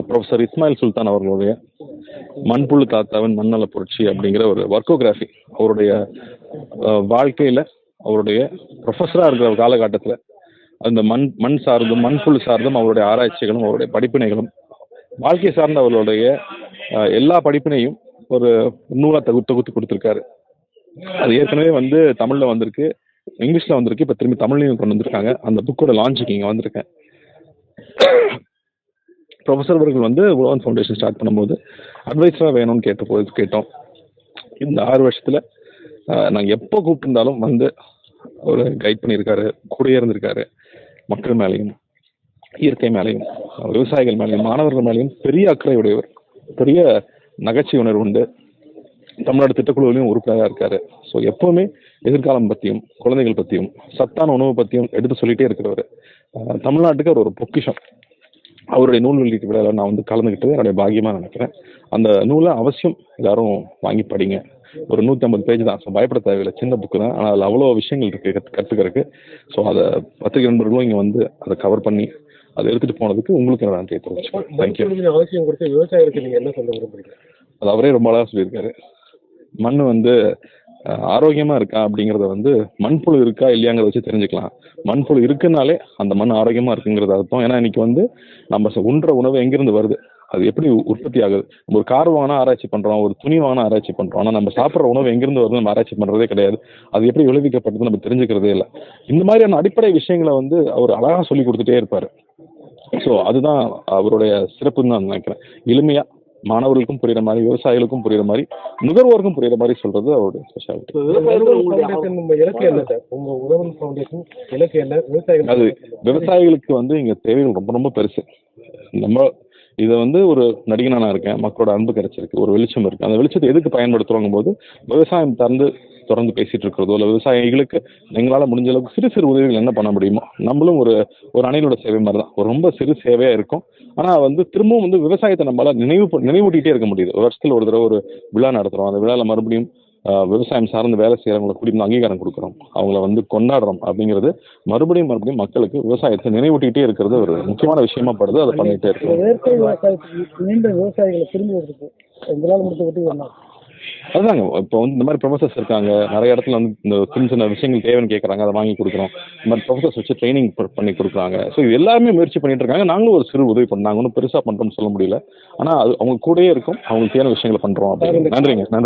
Professor Ismail சுல்தான் அவர்களுடைய மண்புழு தாத்தாவின் மண்ணல புரட்சி அப்படிங்கிற ஒரு ஒர்க்கோகிராஃபி அவருடைய வாழ்க்கையில் அவருடைய ப்ரொஃபஸராக இருக்கிற காலகட்டத்தில் அந்த மண் சார்ந்தும் மண்புழு சார்ந்தும் அவருடைய ஆராய்ச்சிகளும் அவருடைய படிப்பினைகளும் வாழ்க்கை சார்ந்த அவர்களுடைய எல்லா படிப்பினையும் ஒரு நூலாக தொகுத்து கொடுத்துருக்காரு. அது ஏற்கனவே வந்து தமிழில் வந்திருக்கு, இங்கிலீஷில் வந்திருக்கு, இப்போ திரும்பி தமிழ்லையும் கொண்டு வந்திருக்காங்க. அந்த புக்கோட லான்ச்சுக்கு இங்கே வந்திருக்கேன். ப்ரொஃபஸர் அவர்கள் வந்து உழவன் ஃபவுண்டேஷன் ஸ்டார்ட் பண்ணும்போது அட்வைஸராக வேணும்னு கேட்டோம். இந்த 6 வருஷத்தில் நாங்கள் எப்போ கூப்பிட்டுருந்தாலும் வந்து ஒரு கைட் பண்ணியிருக்காரு, கூடயே இருந்திருக்காரு. மக்கள் மேலேயும் இயற்கை மேலேயும் விவசாயிகள் மேலேயும் மாணவர்கள் மேலேயும் பெரிய அக்கறை உடையவர், பெரிய நகைச்சுவை உணர்வு உண்டு. தமிழ்நாடு திட்டக்குழுவிலையும் உறுப்பினராக இருக்காரு. ஸோ எப்போவுமே எதிர்காலம் பற்றியும் குழந்தைகள் பற்றியும் சத்தான உணவு பற்றியும் எடுத்து சொல்லிகிட்டே இருக்கிறவர். தமிழ்நாட்டுக்கு அவர் ஒரு பொக்கிஷம். அவருடைய நூல் வெளியீட்டு விழாவில் நான் வந்து கலந்துக்கிட்டது என்னுடைய பாக்கியமாக நினைக்கிறேன். அந்த நூலை அவசியம் எல்லாரும் வாங்கி படிங்க. ஒரு 150 பேஜ் தான். ஸோ பயப்பட தேவையில்லை, சின்ன புக்கு தான். ஆனால் அதில் அவ்வளோ விஷயங்கள் இருக்குது கற்றுக்கிறதுக்கு. ஸோ அதை பத்திரிகை நண்பர்களும் இங்கே வந்து அதை கவர் பண்ணி அதை எடுத்துகிட்டு போனதுக்கு உங்களுக்கு நான் நன்றியை தெரிவிச்சுக்கிறேன். தேங்க்யூ. அவசியம் கொடுத்து விவசாயிகளுக்கு நீங்கள் என்ன சொல்ல விரும்புறீங்க? அது அவரே ரொம்ப அழகாக சொல்லியிருக்காரு. மண் வந்து ஆரோக்கியமாக இருக்கா அப்படிங்கிறத வந்து மண்புழு இருக்கா இல்லையாங்கிறத வச்சு தெரிஞ்சுக்கலாம். மண்புழு இருக்குனாலே அந்த மண் ஆரோக்கியமாக இருக்குங்கிறது அர்த்தம். ஏன்னா இன்னைக்கு வந்து நம்ம உண்ற உணவு எங்கேருந்து வருது, அது எப்படி உற்பத்தி ஆகுது. நம்ம ஒரு கார் வாங்கினா ஆராய்ச்சி பண்ணுறோம், ஒரு துணி வாங்கினா ஆராய்ச்சி பண்ணுறோம். ஆனால் நம்ம சாப்பிட்ற உணவு எங்கேருந்து வருது நம்ம ஆராய்ச்சி பண்ணுறதே கிடையாது. அது எப்படி விளைவிக்கப்பட்டது நம்ம தெரிஞ்சுக்கிறதே இல்லை. இந்த மாதிரியான அடிப்படை விஷயங்களை வந்து அவர் அழகாக சொல்லி கொடுத்துட்டே இருப்பார். ஸோ அதுதான் அவருடைய சிறப்புன்னு நான் நினைக்கிறேன். எளிமையாக மாணவர்களுக்கும் புரியுற மாதிரி, விவசாயிகளுக்கும் புரியுற மாதிரி, நுகர்வோருக்கும் புரியுற மாதிரி சொல்றது அவருடைய ஸ்பெஷாலிட்டி. அது விவசாயிகளுக்கு வந்து இங்க தேவைகள் ரொம்ப ரொம்ப பெருசு. நம்ம இதை வந்து ஒரு நடிகனா நான் இருக்கேன், மக்களோட அன்பு கிடைச்சிருக்கு, ஒரு வெளிச்சம் இருக்கு. அந்த வெளிச்சத்தை எதுக்கு பயன்படுத்துறோங்க போது விவசாயம் தொடர்ந்து பேசிட்டு இருக்கிறதோ இல்லை விவசாயிகளுக்கு எங்களால் முடிஞ்ச அளவுக்கு சிறு சிறு உதவிகள் என்ன பண்ண முடியுமோ, நம்மளும் ஒரு அணிலோட சேவை மாதிரி தான். ஒரு ரொம்ப சிறு சேவையாக இருக்கும். ஆனால் வந்து திரும்பவும் வந்து விவசாயத்தை நம்மளால் நினைவூட்டிகிட்டே இருக்க முடியுது. ஒரு வருஷத்தில் ஒரு தடவை ஒரு விழா நடத்துகிறோம். அந்த விழாவில் மறுபடியும் விவசாயம் சார்ந்து வேலை செய்கிறவங்களை கூட்டிட்டு அங்கீகாரம் கொடுக்குறோம், அவங்கள வந்து கொண்டாடுறோம். அப்படிங்கிறது மறுபடியும் விவசாயத்தை நினைவூட்டிகிட்டே இருக்கிறது ஒரு முக்கியமான விஷயமா படுது. அதை பண்ணிகிட்டே இருக்கோம். அதுதாங்க இப்போ வந்து இந்த மாதிரி ப்ரொஃபஸர்ஸ் இருக்காங்க நிறைய இடத்துல வந்து இந்த சின்ன சின்ன விஷயங்கள் தேவைன்னு கேட்குறாங்க, அதை வாங்கி கொடுக்குறோம். இந்த மாதிரி ப்ரொஃபஸர்ஸ் வச்சு ட்ரைனிங் பண்ணி கொடுக்குறாங்க. ஸோ இது எல்லாருமே முயற்சி பண்ணிட்டு இருக்காங்க. நாங்களும் ஒரு சிறு உதவி பண்ணாங்க, ஒன்றும் பெருசாக பண்ணுறோம்னு சொல்ல முடியல. ஆனால் அது அவங்க கூடயே இருக்கும், அவங்களுக்கு தேவையான விஷயங்களை பண்ணுறோம். நன்றிங்க.